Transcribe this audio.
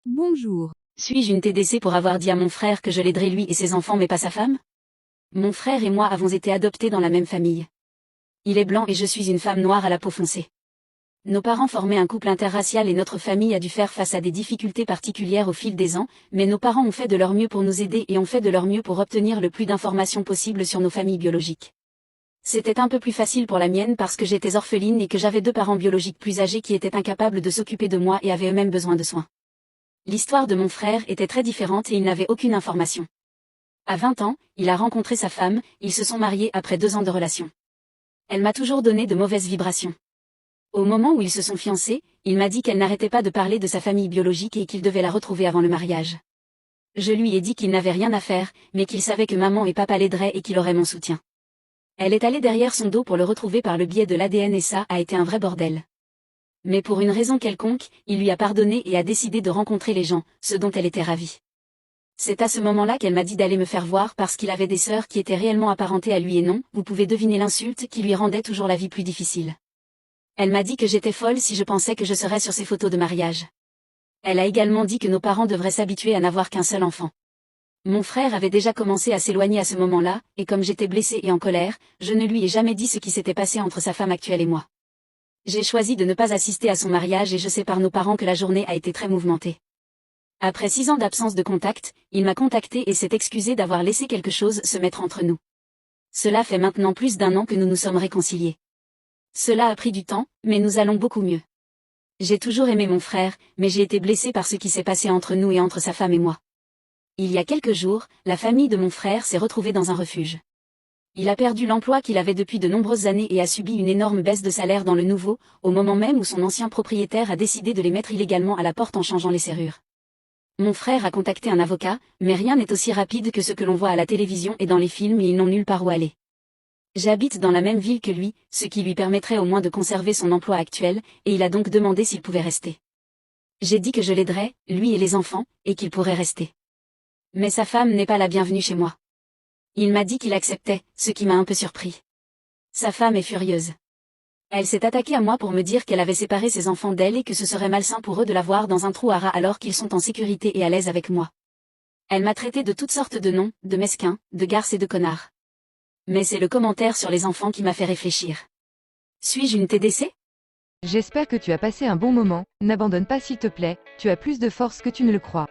Bonjour. Suis-je une TDC pour avoir dit à mon frère que je l'aiderais lui et ses enfants mais pas sa femme? Mon frère et moi avons été adoptés dans la même famille. Il est blanc et je suis une femme noire à la peau foncée. Nos parents formaient un couple interracial et notre famille a dû faire face à des difficultés particulières au fil des ans, mais nos parents ont fait de leur mieux pour nous aider et ont fait de leur mieux pour obtenir le plus d'informations possible sur nos familles biologiques. C'était un peu plus facile pour la mienne parce que j'étais orpheline et que j'avais deux parents biologiques plus âgés qui étaient incapables de s'occuper de moi et avaient eux-mêmes besoin de soins. L'histoire de mon frère était très différente et il n'avait aucune information. À 20 ans, il a rencontré sa femme, ils se sont mariés après 2 ans de relation. Elle m'a toujours donné de mauvaises vibrations. Au moment où ils se sont fiancés, il m'a dit qu'elle n'arrêtait pas de parler de sa famille biologique et qu'il devait la retrouver avant le mariage. Je lui ai dit qu'il n'avait rien à faire, mais qu'il savait que maman et papa l'aideraient et qu'il aurait mon soutien. Elle est allée derrière son dos pour le retrouver par le biais de l'ADN et ça a été un vrai bordel. Mais pour une raison quelconque, il lui a pardonné et a décidé de rencontrer les gens, ce dont elle était ravie. C'est à ce moment-là qu'elle m'a dit d'aller me faire voir parce qu'il avait des sœurs qui étaient réellement apparentées à lui et non, vous pouvez deviner l'insulte qui lui rendait toujours la vie plus difficile. Elle m'a dit que j'étais folle si je pensais que je serais sur ses photos de mariage. Elle a également dit que nos parents devraient s'habituer à n'avoir qu'un seul enfant. Mon frère avait déjà commencé à s'éloigner à ce moment-là, et comme j'étais blessée et en colère, je ne lui ai jamais dit ce qui s'était passé entre sa femme actuelle et moi. J'ai choisi de ne pas assister à son mariage et je sais par nos parents que la journée a été très mouvementée. Après 6 ans d'absence de contact, il m'a contacté et s'est excusé d'avoir laissé quelque chose se mettre entre nous. Cela fait maintenant plus d'1 an que nous nous sommes réconciliés. Cela a pris du temps, mais nous allons beaucoup mieux. J'ai toujours aimé mon frère, mais j'ai été blessée par ce qui s'est passé entre nous et entre sa femme et moi. Il y a quelques jours, la famille de mon frère s'est retrouvée dans un refuge. Il a perdu l'emploi qu'il avait depuis de nombreuses années et a subi une énorme baisse de salaire dans le nouveau, au moment même où son ancien propriétaire a décidé de les mettre illégalement à la porte en changeant les serrures. Mon frère a contacté un avocat, mais rien n'est aussi rapide que ce que l'on voit à la télévision et dans les films et ils n'ont nulle part où aller. J'habite dans la même ville que lui, ce qui lui permettrait au moins de conserver son emploi actuel, et il a donc demandé s'il pouvait rester. J'ai dit que je l'aiderais, lui et les enfants, et qu'il pourrait rester. Mais sa femme n'est pas la bienvenue chez moi. Il m'a dit qu'il acceptait, ce qui m'a un peu surpris. Sa femme est furieuse. Elle s'est attaquée à moi pour me dire qu'elle avait séparé ses enfants d'elle et que ce serait malsain pour eux de la voir dans un trou à rats alors qu'ils sont en sécurité et à l'aise avec moi. Elle m'a traité de toutes sortes de noms, de mesquin, de garce et de connard. Mais c'est le commentaire sur les enfants qui m'a fait réfléchir. Suis-je une TDC? J'espère que tu as passé un bon moment, n'abandonne pas s'il te plaît, tu as plus de force que tu ne le crois.